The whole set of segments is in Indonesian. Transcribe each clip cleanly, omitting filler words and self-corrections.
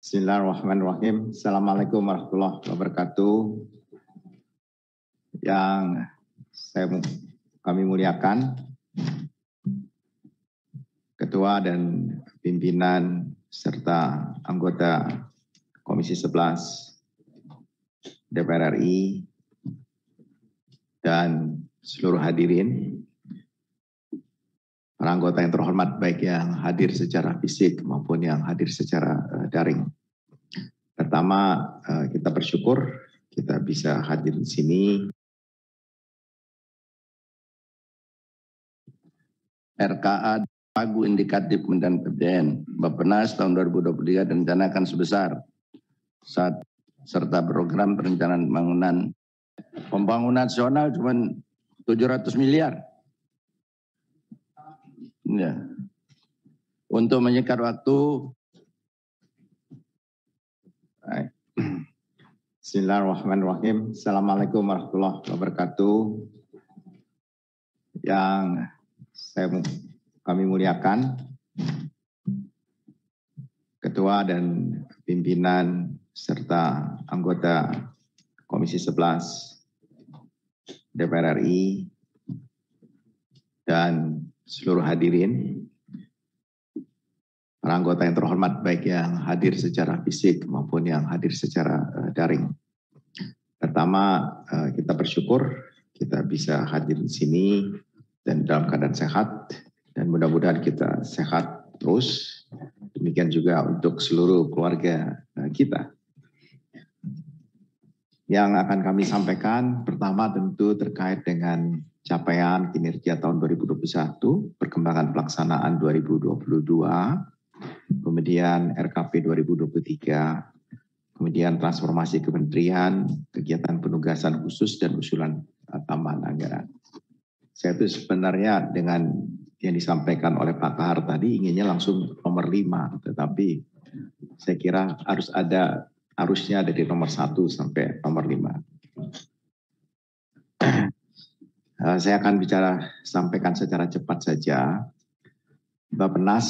Bismillahirrahmanirrahim. Assalamualaikum warahmatullahi wabarakatuh. Yang kami muliakan, Ketua dan Pimpinan serta anggota Komisi 11 DPR RI dan seluruh hadirin, para anggota yang terhormat baik yang hadir secara fisik maupun yang hadir secara daring. Pertama, kita bersyukur kita bisa hadir di sini. RKA Pagu Indikatif dan PBN Bappenas tahun 2023 direncanakan sebesar serta program perencanaan pembangunan nasional cuma 700 miliar. Ya. Untuk menyingkat waktu, Bismillahirrahmanirrahim. Assalamualaikum warahmatullahi wabarakatuh. Yang kami muliakan, Ketua dan Pimpinan serta anggota Komisi 11 DPR RI dan seluruh hadirin, para anggota yang terhormat baik yang hadir secara fisik maupun yang hadir secara daring. Pertama, kita bersyukur kita bisa hadir di sini dan dalam keadaan sehat, dan mudah-mudahan kita sehat terus. Demikian juga untuk seluruh keluarga kita. Yang akan kami sampaikan pertama tentu terkait dengan capaian kinerja tahun 2021, perkembangan pelaksanaan 2022, kemudian RKP 2023, kemudian transformasi kementerian, kegiatan penugasan khusus dan usulan tambahan anggaran. Saya itu sebenarnya dengan yang disampaikan oleh Pak Kahar tadi inginnya langsung nomor 5, tetapi saya kira harusnya ada di nomor 1 sampai nomor 5. Saya akan sampaikan secara cepat saja. Bappenas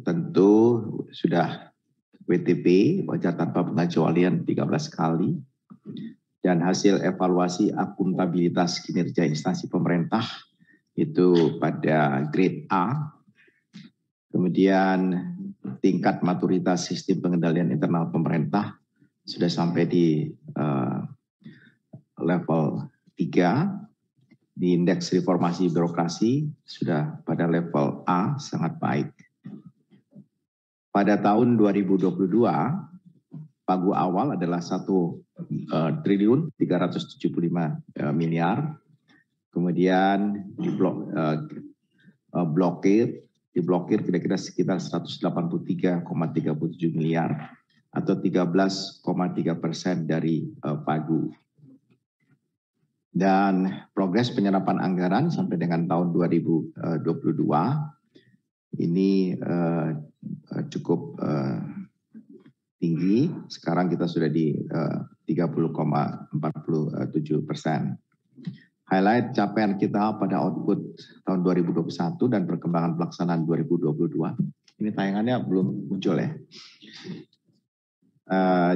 tentu sudah WTP, wajar tanpa pengecualian 13 kali, dan hasil evaluasi akuntabilitas kinerja instansi pemerintah itu pada grade A. Kemudian tingkat maturitas sistem pengendalian internal pemerintah sudah sampai di level 3. Di indeks reformasi birokrasi sudah pada level A, sangat baik. Pada tahun 2022, pagu awal adalah 1.375 miliar. Kemudian diblokir kira-kira sekitar 183,37 miliar atau 13,3% dari pagu. Dan progres penyerapan anggaran sampai dengan tahun 2022 ini cukup tinggi. Sekarang kita sudah di 30,47%. Highlight capaian kita pada output tahun 2021 dan perkembangan pelaksanaan 2022. Ini tayangannya belum muncul ya.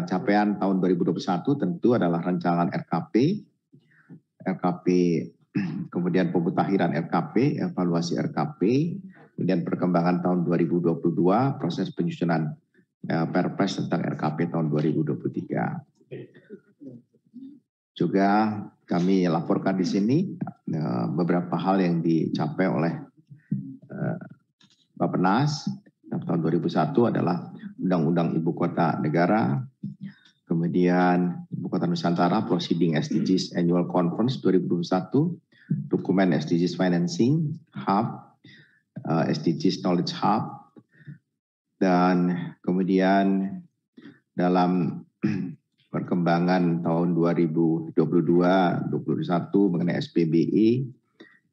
Capaian tahun 2021 tentu adalah rancangan RKP, kemudian pemutakhiran RKP, evaluasi RKP, kemudian perkembangan tahun 2022, proses penyusunan Perpres tentang RKP tahun 2023. Juga kami laporkan di sini beberapa hal yang dicapai oleh Bappenas tahun 2001 adalah Undang-Undang Ibu Kota Negara, kemudian Ibu Kota Nusantara, Proceeding SDGs Annual Conference 2021, dokumen SDGs Financing Hub, SDGs Knowledge Hub, dan kemudian dalam perkembangan tahun 2022-2021 mengenai SPBE,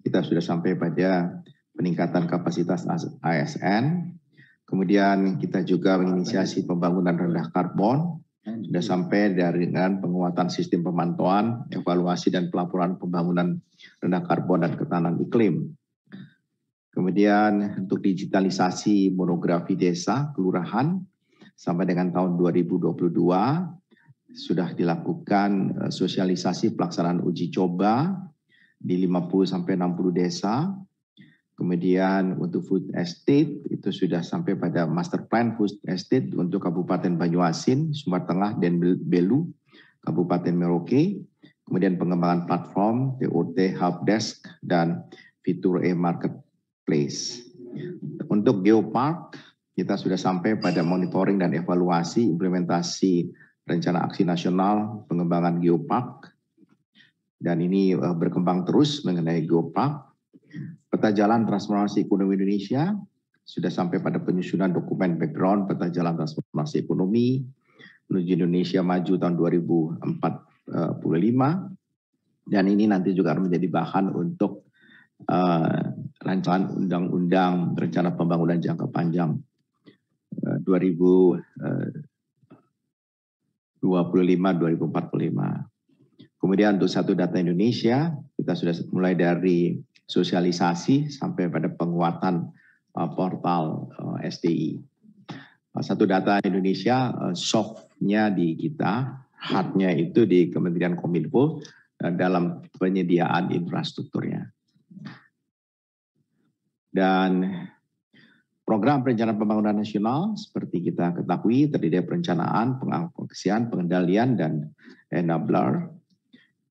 kita sudah sampai pada peningkatan kapasitas ASN, kemudian kita juga menginisiasi pembangunan rendah karbon, sudah sampai dengan penguatan sistem pemantauan, evaluasi dan pelaporan pembangunan rendah karbon dan ketahanan iklim. Kemudian untuk digitalisasi monografi desa, kelurahan, sampai dengan tahun 2022 sudah dilakukan sosialisasi pelaksanaan uji coba di 50 sampai 60 desa. Kemudian untuk food estate itu sudah sampai pada master plan food estate untuk Kabupaten Banyuasin, Sumbar Tengah, dan Belu, Kabupaten Merauke. Kemudian pengembangan platform, TOT, Helpdesk, dan fitur e-marketplace. Untuk geopark, kita sudah sampai pada monitoring dan evaluasi implementasi rencana aksi nasional pengembangan geopark. Dan ini berkembang terus mengenai geopark. Peta jalan transformasi ekonomi Indonesia sudah sampai pada penyusunan dokumen background peta jalan transformasi ekonomi menuju Indonesia maju tahun 2045. Dan ini nanti juga akan menjadi bahan untuk rancangan undang-undang rencana pembangunan jangka panjang 2025-2045. Kemudian untuk satu data Indonesia, kita sudah mulai dari sosialisasi sampai pada penguatan portal SDI. Satu data Indonesia, soft-nya di kita, hard-nya itu di Kementerian Kominfo dalam penyediaan infrastrukturnya. Dan program perencanaan pembangunan nasional seperti kita ketahui terdiri dari perencanaan, pengadvokasian, pengendalian, dan enabler.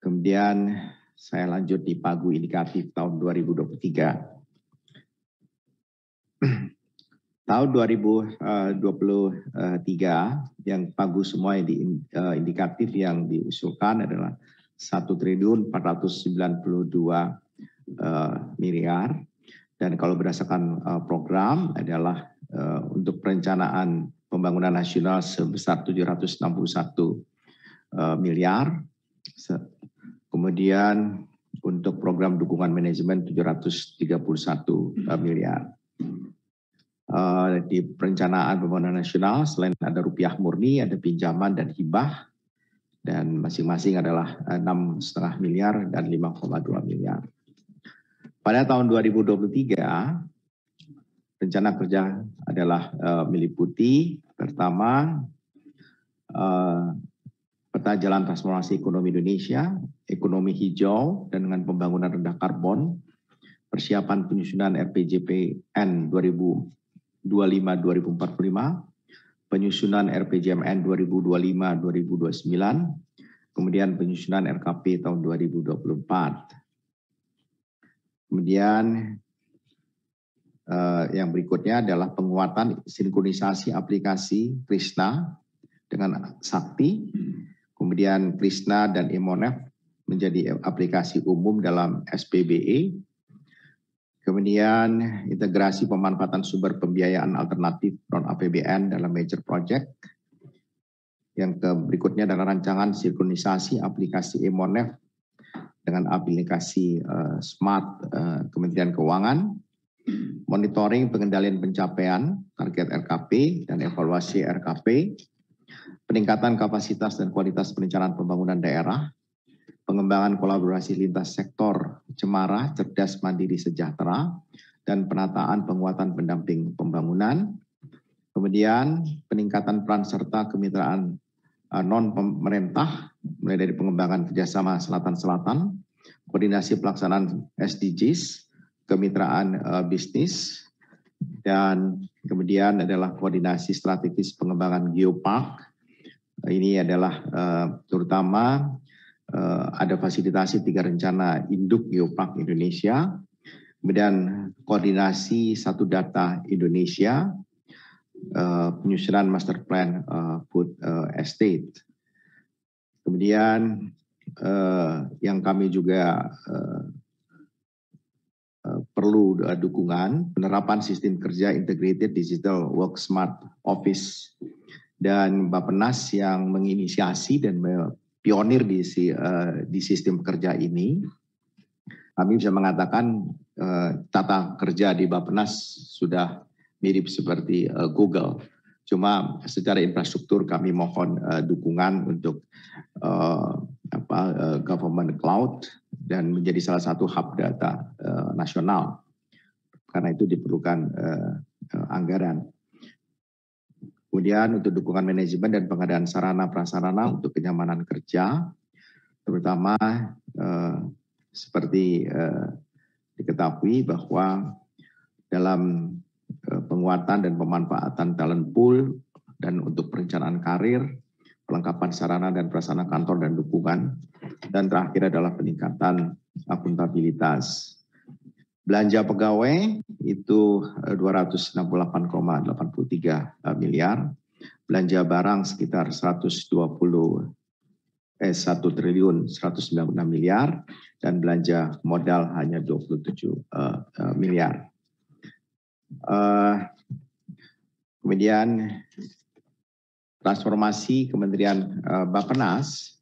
Kemudian saya lanjut di pagu indikatif tahun 2023. Tahun 2023 yang pagu semua indikatif yang diusulkan adalah 1.492 miliar. Dan kalau berdasarkan program adalah untuk perencanaan pembangunan nasional sebesar 761 miliar. Kemudian untuk program dukungan manajemen 731 miliar. Di perencanaan pembangunan nasional selain ada rupiah murni, ada pinjaman dan hibah, dan masing-masing adalah 6,5 miliar dan 5,2 miliar. Pada tahun 2023, rencana kerja adalah meliputi pertama peta jalan transformasi ekonomi Indonesia, ekonomi hijau dan dengan pembangunan rendah karbon, persiapan penyusunan RPJPN 2025-2045, penyusunan RPJMN 2025-2029, kemudian penyusunan RKP tahun 2024. Kemudian yang berikutnya adalah penguatan sinkronisasi aplikasi Krishna dengan Sakti. Kemudian Krishna dan Emonef menjadi aplikasi umum dalam SPBE. Kemudian integrasi pemanfaatan sumber pembiayaan alternatif non-APBN dalam major project. Yang berikutnya adalah rancangan sinkronisasi aplikasi Emonef dengan aplikasi Smart Kementerian Keuangan. Monitoring pengendalian pencapaian target RKP dan evaluasi RKP. Peningkatan kapasitas dan kualitas perencanaan pembangunan daerah, pengembangan kolaborasi lintas sektor cemara, cerdas, mandiri, sejahtera, dan penataan penguatan pendamping pembangunan. Kemudian peningkatan peran serta kemitraan non-pemerintah, mulai dari pengembangan kerjasama Selatan-Selatan, koordinasi pelaksanaan SDGs, kemitraan bisnis, dan kemudian adalah koordinasi strategis pengembangan geopark. Ini adalah terutama ada fasilitasi 3 rencana induk geopark Indonesia, kemudian koordinasi satu data Indonesia, penyusunan master plan food estate. Kemudian yang kami juga perlu dukungan, penerapan sistem kerja integrated digital work smart office, dan Bappenas yang menginisiasi dan pionir di sistem kerja ini. Kami bisa mengatakan tata kerja di Bappenas sudah mirip seperti Google. Cuma secara infrastruktur kami mohon dukungan untuk government cloud dan menjadi salah satu hub data nasional. Karena itu diperlukan anggaran. Kemudian untuk dukungan manajemen dan pengadaan sarana prasarana untuk kenyamanan kerja, terutama seperti diketahui bahwa dalam penguatan dan pemanfaatan talent pool dan untuk perencanaan karir, pelengkapan sarana dan prasarana kantor dan dukungan, dan terakhir adalah peningkatan akuntabilitas. Belanja pegawai itu 268,83 miliar, belanja barang sekitar 1 triliun 196 miliar, dan belanja modal hanya 27 miliar. Kemudian transformasi Kementerian Bappenas,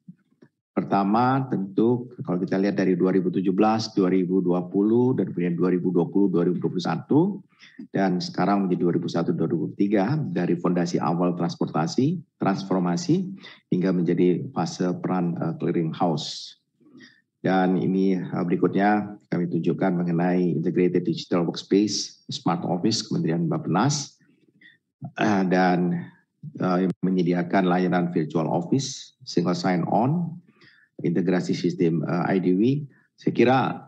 pertama tentu kalau kita lihat dari 2017, 2020, dan kemudian 2020, 2021, dan sekarang menjadi 2001-2003 dari fondasi awal transformasi hingga menjadi fase peran clearing house. Dan ini berikutnya kami tunjukkan mengenai Integrated Digital Workspace, Smart Office Kementerian Bappenas, dan menyediakan layanan virtual office, single sign-on, integrasi sistem IDW. Saya kira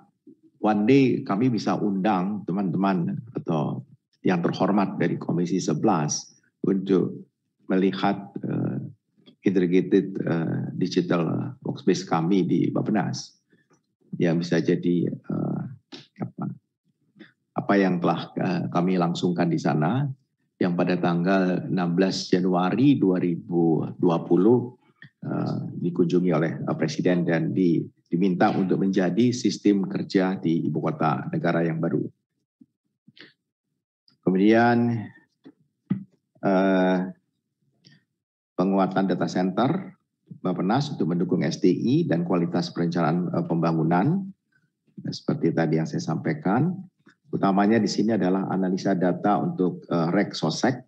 one day kami bisa undang teman-teman atau yang terhormat dari Komisi 11 untuk melihat integrated digital workspace kami di Bappenas, yang bisa jadi apa yang telah kami langsungkan di sana, yang pada tanggal 16 Januari 2020 dikunjungi oleh Presiden dan diminta untuk menjadi sistem kerja di ibu kota negara yang baru. Kemudian penguatan data center Bappenas untuk mendukung SDI dan kualitas perencanaan pembangunan, seperti tadi yang saya sampaikan. Utamanya di sini adalah analisa data untuk REK Sosek,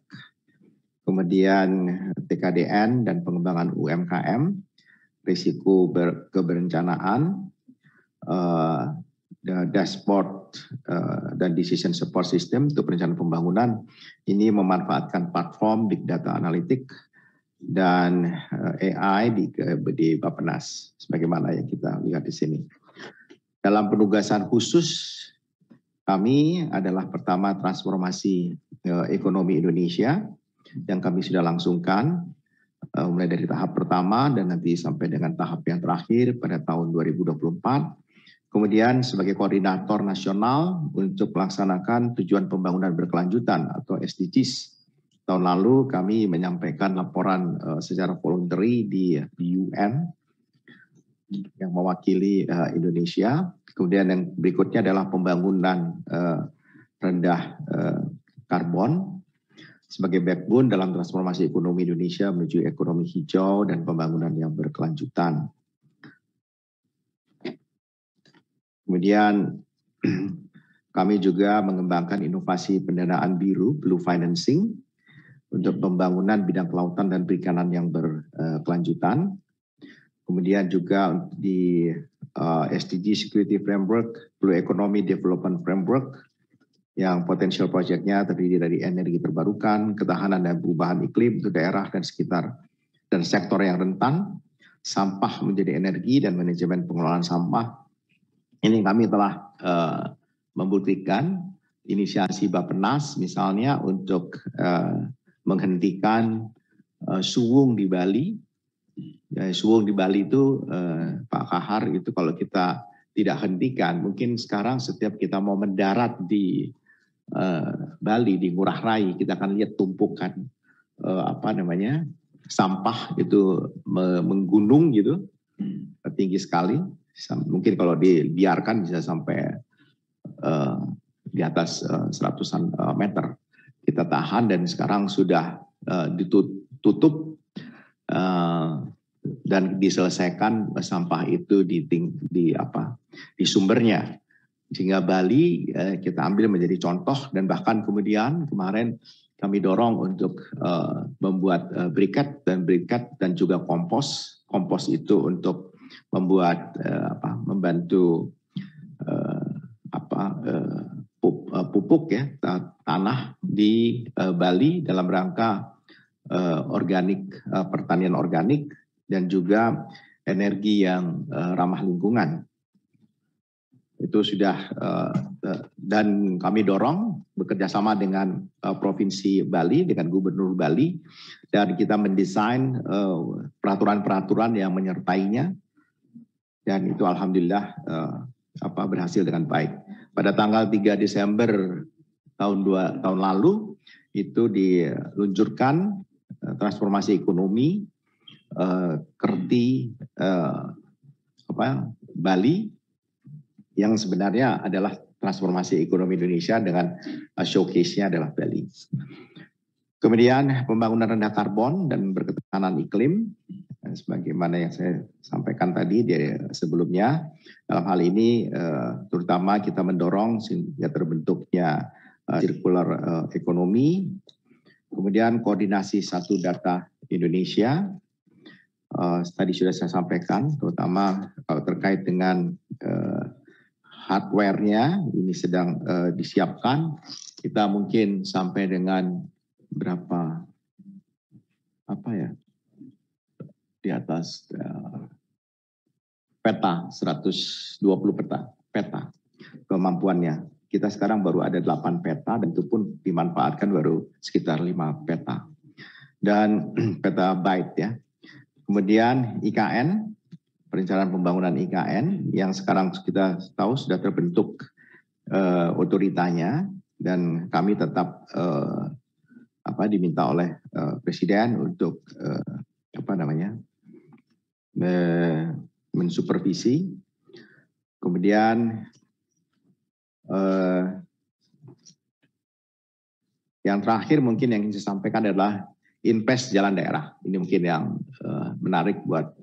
kemudian TKDN dan pengembangan UMKM, risiko keberencanaan, dashboard dan decision support system untuk perencanaan pembangunan. Ini memanfaatkan platform big data analytic dan AI di Bappenas, sebagaimana yang kita lihat di sini. Dalam penugasan khusus kami adalah pertama transformasi ekonomi Indonesia yang kami sudah langsungkan mulai dari tahap pertama dan nanti sampai dengan tahap yang terakhir pada tahun 2024. Kemudian sebagai koordinator nasional untuk melaksanakan tujuan pembangunan berkelanjutan atau SDGs. Tahun lalu kami menyampaikan laporan secara voluntary di UN yang mewakili Indonesia. Kemudian yang berikutnya adalah pembangunan rendah karbon sebagai backbone dalam transformasi ekonomi Indonesia menuju ekonomi hijau dan pembangunan yang berkelanjutan. Kemudian kami juga mengembangkan inovasi pendanaan biru, blue financing, untuk pembangunan bidang kelautan dan perikanan yang berkelanjutan. Kemudian juga di SDG Security Framework, Blue Economy Development Framework, yang potensial proyeknya terdiri dari energi terbarukan, ketahanan dan perubahan iklim untuk daerah dan sekitar, dan sektor yang rentan, sampah menjadi energi dan manajemen pengelolaan sampah. Ini kami telah membuktikan inisiasi Bappenas misalnya untuk menghentikan suwung di Bali. Ya, suwung di Bali itu Pak Kahar itu kalau kita tidak hentikan, mungkin sekarang setiap kita mau mendarat di Bali di Ngurah Rai kita akan lihat tumpukan sampah itu menggunung gitu, tinggi sekali. Mungkin kalau dibiarkan bisa sampai di atas seratusan meter. Kita tahan dan sekarang sudah ditutup dan diselesaikan sampah itu di sumbernya, sehingga Bali kita ambil menjadi contoh. Dan bahkan kemudian kemarin kami dorong untuk membuat briket dan juga kompos itu untuk membuat membantu pupuk ya tanah di Bali dalam rangka organik, pertanian organik, dan juga energi yang ramah lingkungan. Itu sudah dan kami dorong bekerjasama dengan Provinsi Bali, dengan Gubernur Bali, dan kita mendesain peraturan-peraturan yang menyertainya, dan itu alhamdulillah berhasil dengan baik. Pada tanggal 3 Desember tahun lalu itu diluncurkan transformasi ekonomi Kerti Bali, yang sebenarnya adalah transformasi ekonomi Indonesia dengan showcase-nya adalah Bali. Kemudian pembangunan rendah karbon dan berketahanan iklim, sebagaimana yang saya sampaikan tadi sebelumnya. Dalam hal ini terutama kita mendorong sehingga terbentuknya circular ekonomi, kemudian koordinasi satu data Indonesia. Tadi sudah saya sampaikan, terutama kalau terkait dengan hardware-nya ini sedang disiapkan. Kita mungkin sampai dengan berapa di atas peta 120 peta kemampuannya. Kita sekarang baru ada 8 peta dan itu pun dimanfaatkan baru sekitar 5 peta dan petabyte ya. Kemudian IKN, perencanaan pembangunan IKN yang sekarang kita tahu sudah terbentuk otoritanya, dan kami tetap diminta oleh Presiden untuk mensupervisi. Kemudian yang terakhir mungkin yang ingin saya sampaikan adalah Invest Jalan Daerah. Ini mungkin yang menarik buat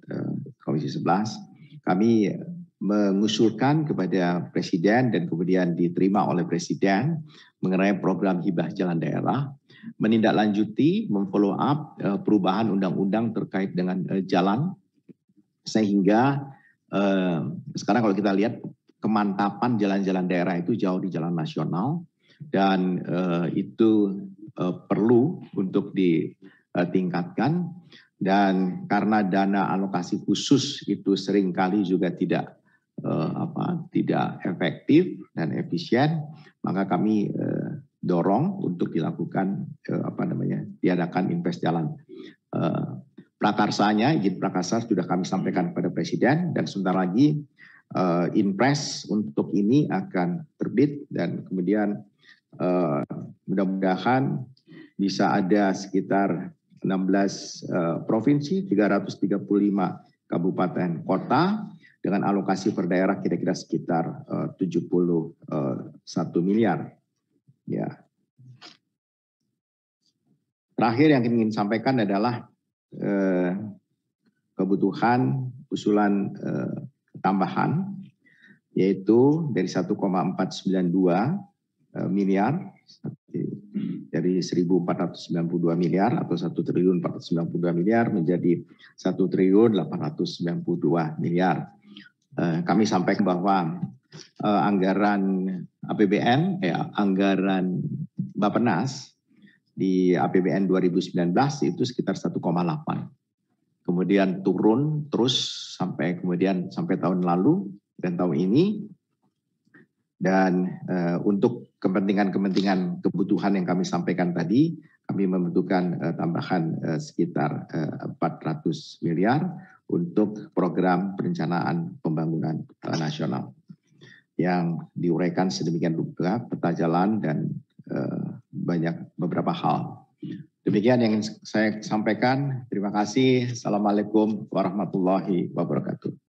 Komisi 11. Kami mengusulkan kepada Presiden dan kemudian diterima oleh Presiden mengenai program hibah jalan daerah, menindaklanjuti, memfollow up perubahan undang-undang terkait dengan jalan, sehingga sekarang kalau kita lihat kemantapan jalan-jalan daerah itu jauh di jalan nasional, dan itu perlu untuk ditingkatkan. Dan karena dana alokasi khusus itu seringkali juga tidak efektif dan efisien, maka kami dorong untuk dilakukan diadakan invest jalan. Prakarsanya, izin prakarsa sudah kami sampaikan kepada Presiden, dan sebentar lagi impres untuk ini akan terbit, dan kemudian mudah-mudahan bisa ada sekitar 16 provinsi, 335 kabupaten kota dengan alokasi per daerah kira-kira sekitar 71 miliar. Ya. Terakhir yang ingin sampaikan adalah kebutuhan usulan tambahan, yaitu dari 1,492 miliar dari 1.492 miliar atau 1.492 miliar menjadi 1.892 miliar. Kami sampaikan bahwa anggaran APBN, anggaran Bappenas di APBN 2019 itu sekitar 1,8. Kemudian turun terus sampai tahun lalu dan tahun ini. Dan untuk kepentingan kebutuhan yang kami sampaikan tadi, kami membutuhkan tambahan sekitar 400 miliar untuk program perencanaan pembangunan nasional yang diuraikan sedemikian rupa, peta jalan dan beberapa hal. Demikian yang ingin saya sampaikan. Terima kasih. Assalamualaikum warahmatullahi wabarakatuh.